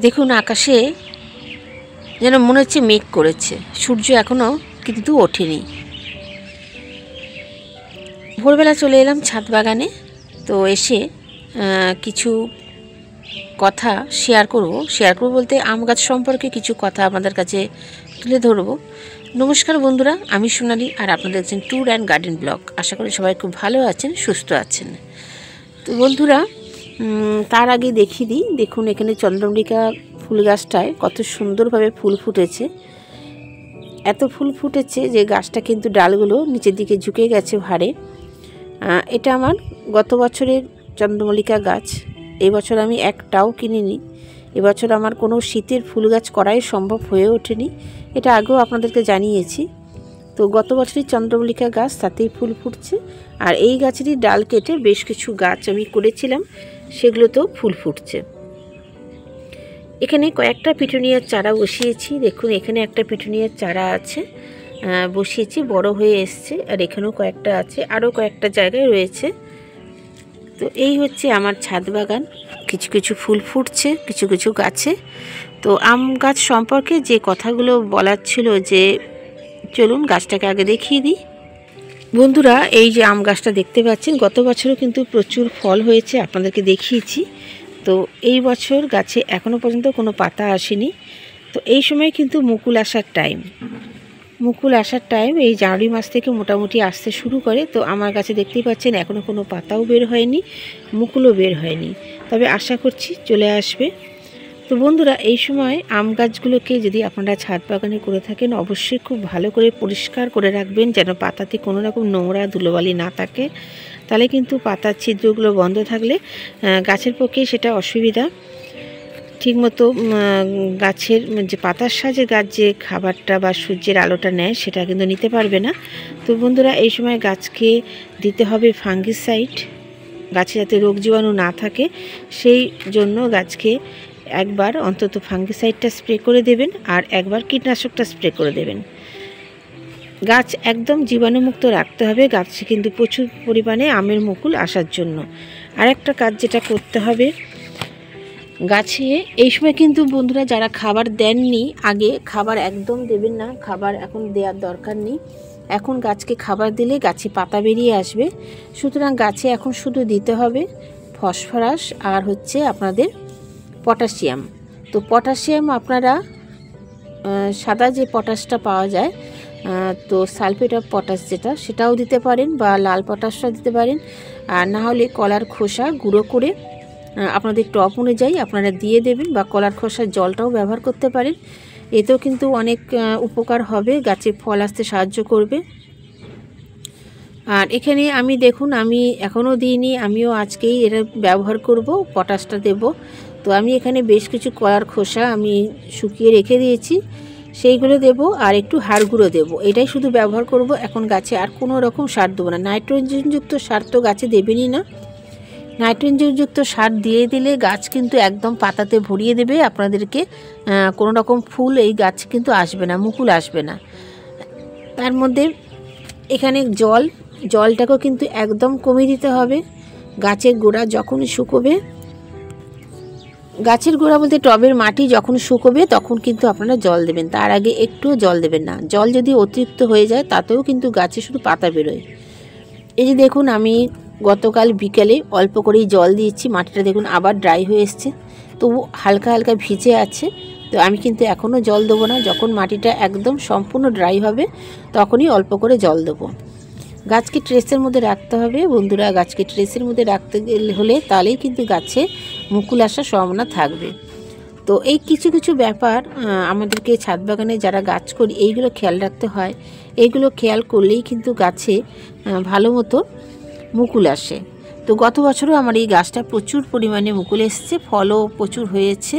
দেখুন আকাশে যেন মনে হচ্ছে মেঘ করেছে, সূর্য এখনও কিন্তু ওঠেনি। ভোরবেলা চলে এলাম ছাদ বাগানে। তো এসে কিছু কথা শেয়ার করব বলতে আম গাছ সম্পর্কে কিছু কথা আপনাদের কাছে তুলে ধরব। নমস্কার বন্ধুরা, আমি সোনালি আর আপনারা দেখছেন ট্যুর অ্যান্ড গার্ডেন ব্লগ। আশা করি সবাই খুব ভালো আছেন, সুস্থ আছেন। তো বন্ধুরা, তার আগে দেখিয়ে দিই, দেখুন এখানে চন্দ্রমল্লিকা ফুল গাছটায় কত সুন্দরভাবে ফুল ফুটেছে। এত ফুল ফুটেছে যে গাছটা কিন্তু ডালগুলো নিচের দিকে ঝুঁকে গেছে ভারে। এটা আমার গত বছরের চন্দ্রমল্লিকা গাছ। এই বছর আমি একটাও কিনিনি। এবছর আমার কোনো শীতের ফুল গাছ করাই সম্ভব হয়ে ওঠেনি, এটা আগেও আপনাদেরকে জানিয়েছি। তো গত বছরই চন্দ্রমল্লিকা গাছ, তাতেই ফুল ফুটছে। আর এই গাছেরই ডাল কেটে বেশ কিছু গাছ আমি করেছিলাম, সেগুলোতেও ফুল ফুটছে। এখানে কয়েকটা পিটুনিয়ার চারা বসিয়েছি। দেখুন এখানে একটা পিটুনিয়ার চারা আছে, বসিয়েছি, বড় হয়ে এসছে। আর এখানেও কয়েকটা আছে, আরও কয়েকটা জায়গায় রয়েছে। তো এই হচ্ছে আমার ছাদ বাগান। কিছু কিছু ফুল ফুটছে কিছু কিছু গাছে। তো আম গাছ সম্পর্কে যে কথাগুলো বলার ছিল, যে চলুন গাছটাকে আগে দেখিয়ে দিই। বন্ধুরা, এই যে আম গাছটা দেখতে পাচ্ছেন, গত বছরও কিন্তু প্রচুর ফল হয়েছে, আপনাদেরকে দেখিয়েছি। তো এই বছর গাছে এখনও পর্যন্ত কোনো পাতা আসেনি। তো এই সময় কিন্তু মুকুল আসার টাইম। এই জানুয়ারি মাস থেকে মোটামুটি আসতে শুরু করে। তো আমার গাছে দেখতেই পাচ্ছেন এখনও কোনো পাতাও বের হয়নি, মুকুলও বের হয়নি, তবে আশা করছি চলে আসবে। তো বন্ধুরা, এই সময় আম গাছগুলোকে যদি আপনারা ছাদ বাগানে করে থাকেন, অবশ্যই খুব ভালো করে পরিষ্কার করে রাখবেন, যেন পাতাতে কোনো রকম নোংরা ধুলোবালি না থাকে। তাহলে কিন্তু পাতার ছিদ্রগুলো বন্ধ থাকলে গাছের পক্ষে সেটা অসুবিধা। ঠিকমতো গাছের যে পাতার সাহায্যে গাছ যে খাবারটা বা সূর্যের আলোটা নেয়, সেটা কিন্তু নিতে পারবে না। তো বন্ধুরা, এই সময় গাছকে দিতে হবে ফাঙ্গিসাইড, গাছে যাতে রোগ জীবাণু না থাকে সেই জন্য গাছকে একবার অন্তত ফাঙ্গিসাইডটা স্প্রে করে দেবেন, আর একবার কীটনাশকটা স্প্রে করে দেবেন। গাছ একদম জীবাণুমুক্ত রাখতে হবে গাছে কিন্তু প্রচুর পরিমাণে আমের মুকুল আসার জন্য। আর একটা কাজ যেটা করতে হবে, গাছে এই সময় কিন্তু বন্ধুরা যারা খাবার দেননি আগে, খাবার একদম দেবেন না, খাবার এখন দেওয়ার দরকার নেই। এখন গাছকে খাবার দিলে গাছে পাতা বেরিয়ে আসবে। সুতরাং গাছে এখন শুধু দিতে হবে ফসফরাস আর হচ্ছে আপনাদের পটাশিয়াম। তো পটাশিয়াম আপনারা সাদা যে পটাশটা পাওয়া যায়, তো সালফেট অফ পটাশ যেটা, সেটাও দিতে পারেন, বা লাল পটাশটা দিতে পারেন। আর না হলে কলার খোসা গুঁড়ো করে আপনাদের টপ অনুযায়ী আপনারা দিয়ে দেবেন, বা কলার খোসার জলটাও ব্যবহার করতে পারেন। এতেও কিন্তু অনেক উপকার হবে, গাছে ফল আসতে সাহায্য করবে। আর এখানে আমি দেখুন, আমি এখনও দিইনি, আমিও আজকেই এটা ব্যবহার করব, পটাশটা দেব। তো আমি এখানে বেশ কিছু কলার খোসা আমি শুকিয়ে রেখে দিয়েছি, সেইগুলো দেব, আর একটু হাড় গুঁড়ো দেবো। এটাই শুধু ব্যবহার করব এখন গাছে, আর কোনো রকম সার দেবো না। নাইট্রোজেনযুক্ত সার তো গাছে দেবেনই না। নাইট্রোজেনযুক্ত সার দিয়ে দিলে গাছ কিন্তু একদম পাতাতে ভরিয়ে দেবে আপনাদেরকে, কোনো রকম ফুল এই গাছ কিন্তু আসবে না, মুকুল আসবে না। তার মধ্যে এখানে জলটাকেও কিন্তু একদম কমিয়ে দিতে হবে। গাছের গোড়া যখন শুকোবে, গাছের গোড়া বলতে টবের মাটি যখন শুকোবে তখন কিন্তু আপনারা জল দেবেন, তার আগে একটুও জল দেবেন না। জল যদি অতিরিক্ত হয়ে যায় তাতেও কিন্তু গাছে শুধু পাতা বেরোয়। এই যে দেখুন, আমি গতকাল বিকেলে অল্প করেই জল দিয়েছি, মাটিটা দেখুন আবার ড্রাই হয়ে এসছে, তবু হালকা হালকা ভিজে আছে। তো আমি কিন্তু এখনও জল দেবো না, যখন মাটিটা একদম সম্পূর্ণ ড্রাই হবে তখনই অল্প করে জল দেবো। গাছকে ট্রেসের মধ্যে রাখতে হবে বন্ধুরা, গাছকে ট্রেসের মধ্যে রাখতে হলে তাহলেই কিন্তু গাছে মুকুল আসার সম্ভাবনা থাকবে। তো এই কিছু কিছু ব্যাপার আমাদেরকে ছাদ বাগানে যারা গাছ করি এইগুলো খেয়াল রাখতে হয়। এইগুলো খেয়াল করলেই কিন্তু গাছে ভালো মতো মুকুল আসে। তো গত বছরও আমার এই গাছটা প্রচুর পরিমাণে মুকুল এসছে, ফলও প্রচুর হয়েছে।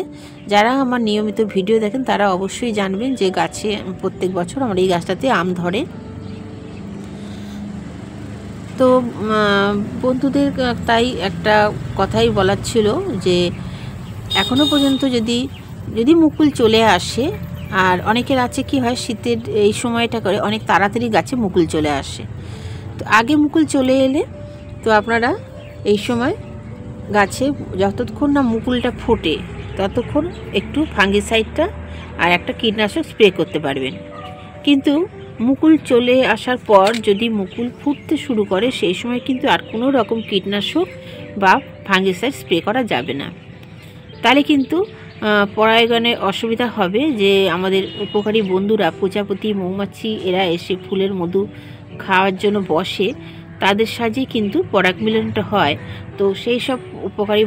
যারা আমার নিয়মিত ভিডিও দেখেন তারা অবশ্যই জানবেন যে গাছে প্রত্যেক বছর আমার এই গাছটাতে আম ধরে। তো বন্ধুদের তাই একটা কথাই বলার ছিল, যে এখনও পর্যন্ত যদি মুকুল চলে আসে, আর অনেকের আছে কি হয় শীতের এই সময়টা করে অনেক তাড়াতাড়ি গাছে মুকুল চলে আসে। তো আগে মুকুল চলে এলে তো আপনারা এই সময় গাছে যতক্ষণ না মুকুলটা ফোটে, ততক্ষণ একটু ফাঙ্গিসাইডটা আর একটা কীটনাশক স্প্রে করতে পারবেন। কিন্তু মুকুল চলে আসার পর যদি মুকুল ফুটতে শুরু করে সেই সময় কিন্তু আর কোনো রকম কীটনাশক বা ফাঙ্গিসাইড স্প্রে করা যাবে না। তাহলে কিন্তু পরাগণে অসুবিধা হবে, যে আমাদের উপকারী বন্ধুরা প্রজাপতি, মৌমাছি এরা এসে ফুলের মধু খাওয়ার জন্য বসে, তাদের সাহায্যে কিন্তু পরাগ মিলনটা হয়। তো সেই সব উপকারী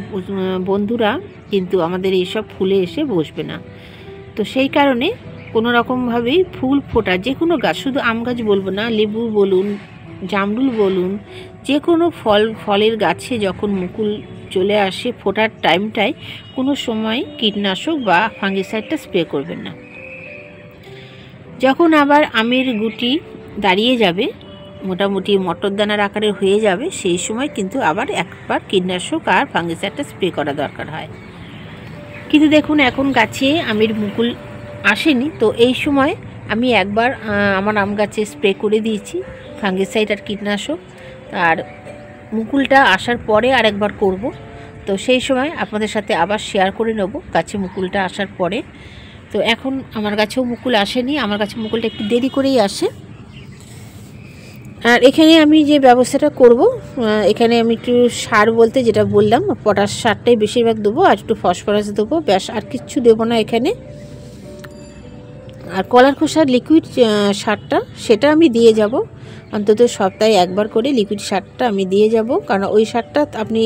বন্ধুরা কিন্তু আমাদের এইসব ফুলে এসে বসবে না। তো সেই কারণে কোনো রকমভাবেই ফুল ফোটা যে কোনো গাছ, শুধু আম গাছ বলবো না, লেবু বলুন, জামরুল বলুন, যে কোনো ফলের গাছে যখন মুকুল চলে আসে ফোটার টাইমটায় কোনো সময় কীটনাশক বা ফাঙ্গিসাইডটা স্প্রে করবেন না। যখন আবার আমের গুটি দাঁড়িয়ে যাবে, মোটামুটি মটর দানার আকারের হয়ে যাবে, সেই সময় কিন্তু আবার একবার কীটনাশক আর ফাঙ্গিসাইডটা স্প্রে করা দরকার হয়। কিন্তু দেখুন এখন গাছে আমের মুকুল আসেনি, তো এই সময় আমি একবার আমার আম গাছে স্প্রে করে দিয়েছি ফাঙ্গিসাইড আর কীটনাশক, আর মুকুলটা আসার পরে আরেকবার করব। তো সেই সময় আপনাদের সাথে আবার শেয়ার করে নেব গাছে মুকুলটা আসার পরে। তো এখন আমার গাছেও মুকুল আসেনি, আমার গাছে মুকুলটা একটু দেরি করেই আসে। আর এখানে আমি যে ব্যবস্থাটা করব, এখানে আমি একটু সার বলতে যেটা বললাম, পটাশ সারটাই বেশিরভাগ দেবো, আর একটু ফসফরাস দেবো, ব্যাস আর কিচ্ছু দেবো না এখানে। আর কলার খোসার লিকুইড সারটা সেটা আমি দিয়ে যাব, অন্তত সপ্তাহে একবার করে লিকুইড সারটা আমি দিয়ে যাব, কারণ ওই সারটা আপনি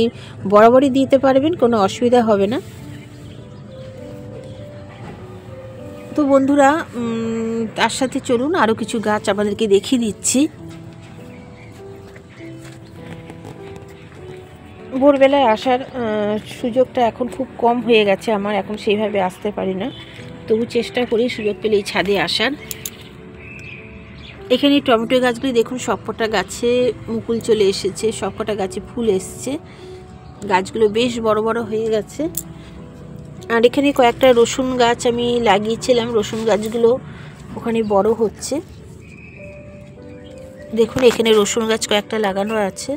বরাবরই দিতে পারবেন, কোনো অসুবিধা হবে না। তো বন্ধুরা তার সাথে চলুন আরও কিছু গাছ আপনাদেরকে দেখিয়ে দিচ্ছি। ভোরবেলায় আসার সুযোগটা এখন খুব কম হয়ে গেছে আমার, এখন সেইভাবে আসতে পারি না, তবু চেষ্টা করি সুযোগ পেলে এই ছাদে আসার। এখানে টমেটো গাছগুলি দেখুন, সবকটা গাছে মুকুল চলে এসেছে, সবকটা গাছে ফুল এসছে, গাছগুলো বেশ বড় বড় হয়ে গেছে। আর এখানে কয়েকটা রসুন গাছ আমি লাগিয়েছিলাম, রসুন গাছগুলো ওখানে বড় হচ্ছে। দেখুন এখানে রসুন গাছ কয়েকটা লাগানো আছে।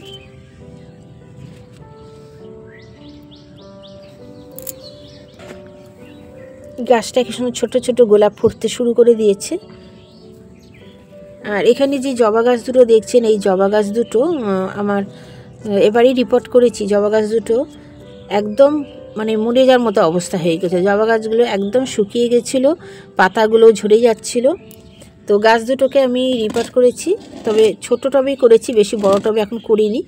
গাছটা কি সুন্দর ছোট ছোট গোলাপ ফুটতে শুরু করে দিয়েছে। আর এখানে যে জবা গাছ দুটো দেখছেন, এই জবা গাছ দুটো আমার এবারই রিপোর্ট করেছি। জবা গাছ দুটো একদম মানে মরে যাওয়ার মতো অবস্থা হয়ে গেছে, জবা গাছগুলো একদম শুকিয়ে গেছিলো, পাতাগুলো ঝরে যাচ্ছিল। তো গাছ দুটোকে আমি রিপোর্ট করেছি, তবে ছোট টবেই করেছি, বেশি বড় টবে এখন করিনি।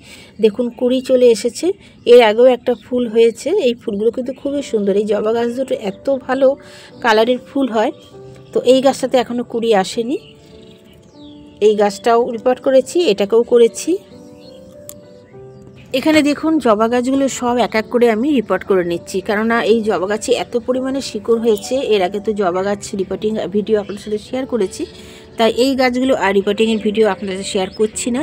দেখুন কুড়ি চলে এসেছে, এর আগেও একটা ফুল হয়েছে, এই ফুলগুলো কিন্তু খুবই সুন্দর। এই জবা গাছ দুটো এত ভালো কালারের ফুল হয়। তো এই গাছটাতে এখনও কুড়ি আসেনি, এই গাছটাও রিপোর্ট করেছি, এটাকেও করেছি। এখানে দেখুন জবা গাছগুলো সব এক এক করে আমি রিপোর্ট করে নিচ্ছি, কেননা এই জবা গাছে এত পরিমাণে শিকড় হয়েছে। এর আগে তো জবা গাছ রিপোর্টিং ভিডিও আপনাদের সাথে শেয়ার করেছি, তাই এই গাছগুলো আর রিপোর্টিংয়ের ভিডিও আপনাদের সাথে শেয়ার করছি না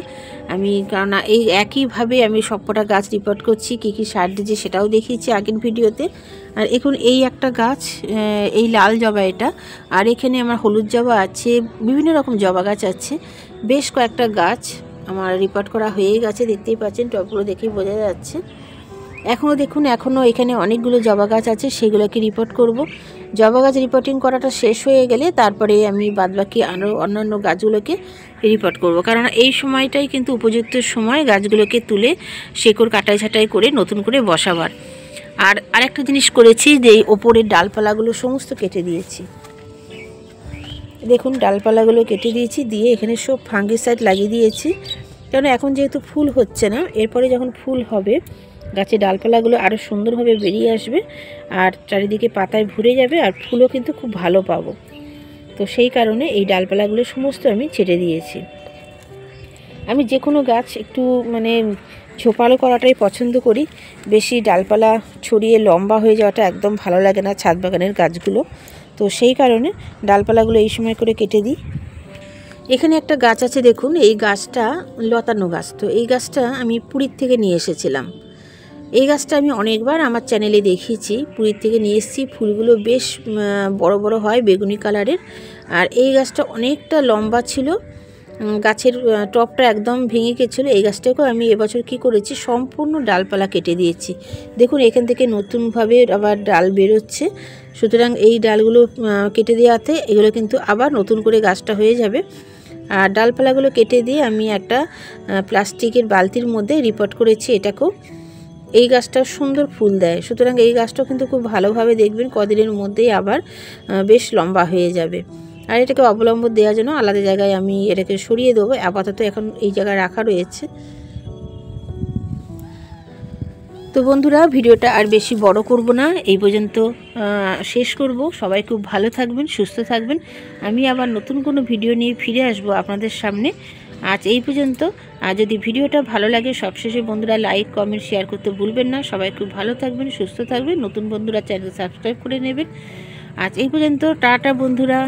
আমি, কেননা এই একইভাবে আমি সবকটা গাছ রিপোর্ট করছি, কী কী সার দিয়েছি সেটাও দেখিয়েছি আগের ভিডিওতে। আর এখন এই একটা গাছ, এই লাল জবা এটা, আর এখানে আমার হলুদ জবা আছে, বিভিন্ন রকম জবা গাছ আছে, বেশ কয়েকটা গাছ আমার রিপোর্ট করা হয়ে গেছে। দেখতেই পাচ্ছেন টবগুলো দেখেই বোঝা যাচ্ছে। এখনও দেখুন, এখনও এখানে অনেকগুলো জবা গাছ আছে, সেগুলোকে রিপোর্ট করব। জবা গাছ রিপোর্টিং করাটা শেষ হয়ে গেলে তারপরে আমি বাদবাকি আরও অন্যান্য গাছগুলোকে রিপোর্ট করব, কারণ এই সময়টাই কিন্তু উপযুক্ত সময় গাছগুলোকে তুলে শেকড় কাটাই ছাঁটাই করে নতুন করে বসাবার। আর আরেকটা জিনিস করেছি, যে এই ওপরের ডালপালাগুলো সমস্ত কেটে দিয়েছি। দেখুন ডালপালাগুলো কেটে দিয়েছি, দিয়ে এখানে সব ফাঙ্গিসাইড লাগিয়ে দিয়েছি, কারণ এখন যেহেতু ফুল হচ্ছে না, এরপরে যখন ফুল হবে গাছের ডালপালাগুলো আরও সুন্দরভাবে বেরিয়ে আসবে, আর চারিদিকে পাতায় ভরে যাবে, আর ফুলও কিন্তু খুব ভালো পাবো। তো সেই কারণে এই ডালপালাগুলো সমস্ত আমি ছেড়ে দিয়েছি। আমি যে কোনো গাছ একটু মানে ঝোপালো করাটাই পছন্দ করি, বেশি ডালপালা ছড়িয়ে লম্বা হয়ে যাওয়াটা একদম ভালো লাগে না ছাদ বাগানের গাছগুলো। তো সেই কারণে ডালপালাগুলো এই সময় করে কেটে দিই। এখানে একটা গাছ আছে দেখুন, এই গাছটা লতানো গাছ। তো এই গাছটা আমি পুরীর থেকে নিয়ে এসেছিলাম। এই গাছটা আমি অনেকবার আমার চ্যানেলে দেখিয়েছি, পুরীর থেকে নিয়ে এসেছি। ফুলগুলো বেশ বড় বড় হয়, বেগুনি কালারের। আর এই গাছটা অনেকটা লম্বা ছিল, গাছের টপটা একদম ভেঙে গেছিলো। এই গাছটাকেও আমি এবছর কি করেছি, সম্পূর্ণ ডালপালা কেটে দিয়েছি। দেখুন এখান থেকে নতুনভাবে আবার ডাল বেরোচ্ছে। সুতরাং এই ডালগুলো কেটে দেওয়াতে এগুলো কিন্তু আবার নতুন করে গাছটা হয়ে যাবে। আর ডালপালাগুলো কেটে দিয়ে আমি একটা প্লাস্টিকের বালতির মধ্যে রিপোর্ট করেছি এটাকেও। এই গাছটা সুন্দর ফুল দেয়, সুতরাং এই গাছটাও কিন্তু খুব ভালোভাবে দেখবেন কদিনের মধ্যেই আবার বেশ লম্বা হয়ে যাবে। আর এটাকে অবলম্বন দেওয়ার জন্য আলাদা জায়গায় আমি এটাকে সরিয়ে দেবো, আপাতত এখন এই জায়গায় রাখা রয়েছে। তো বন্ধুরা, ভিডিওটা আর বেশি বড় করব না, এই পর্যন্ত শেষ করব। সবাই খুব ভালো থাকবেন, সুস্থ থাকবেন। আমি আবার নতুন কোনো ভিডিও নিয়ে ফিরে আসব আপনাদের সামনে। আজ এই পর্যন্ত। আর যদি ভিডিওটা ভালো লাগে সবশেষে বন্ধুরা লাইক কমেন্ট শেয়ার করতে ভুলবেন না। সবাই খুব ভালো থাকবেন, সুস্থ থাকবেন। নতুন বন্ধুরা চ্যানেল সাবস্ক্রাইব করে নেবেন। আজ এই পর্যন্ত, টাটা বন্ধুরা।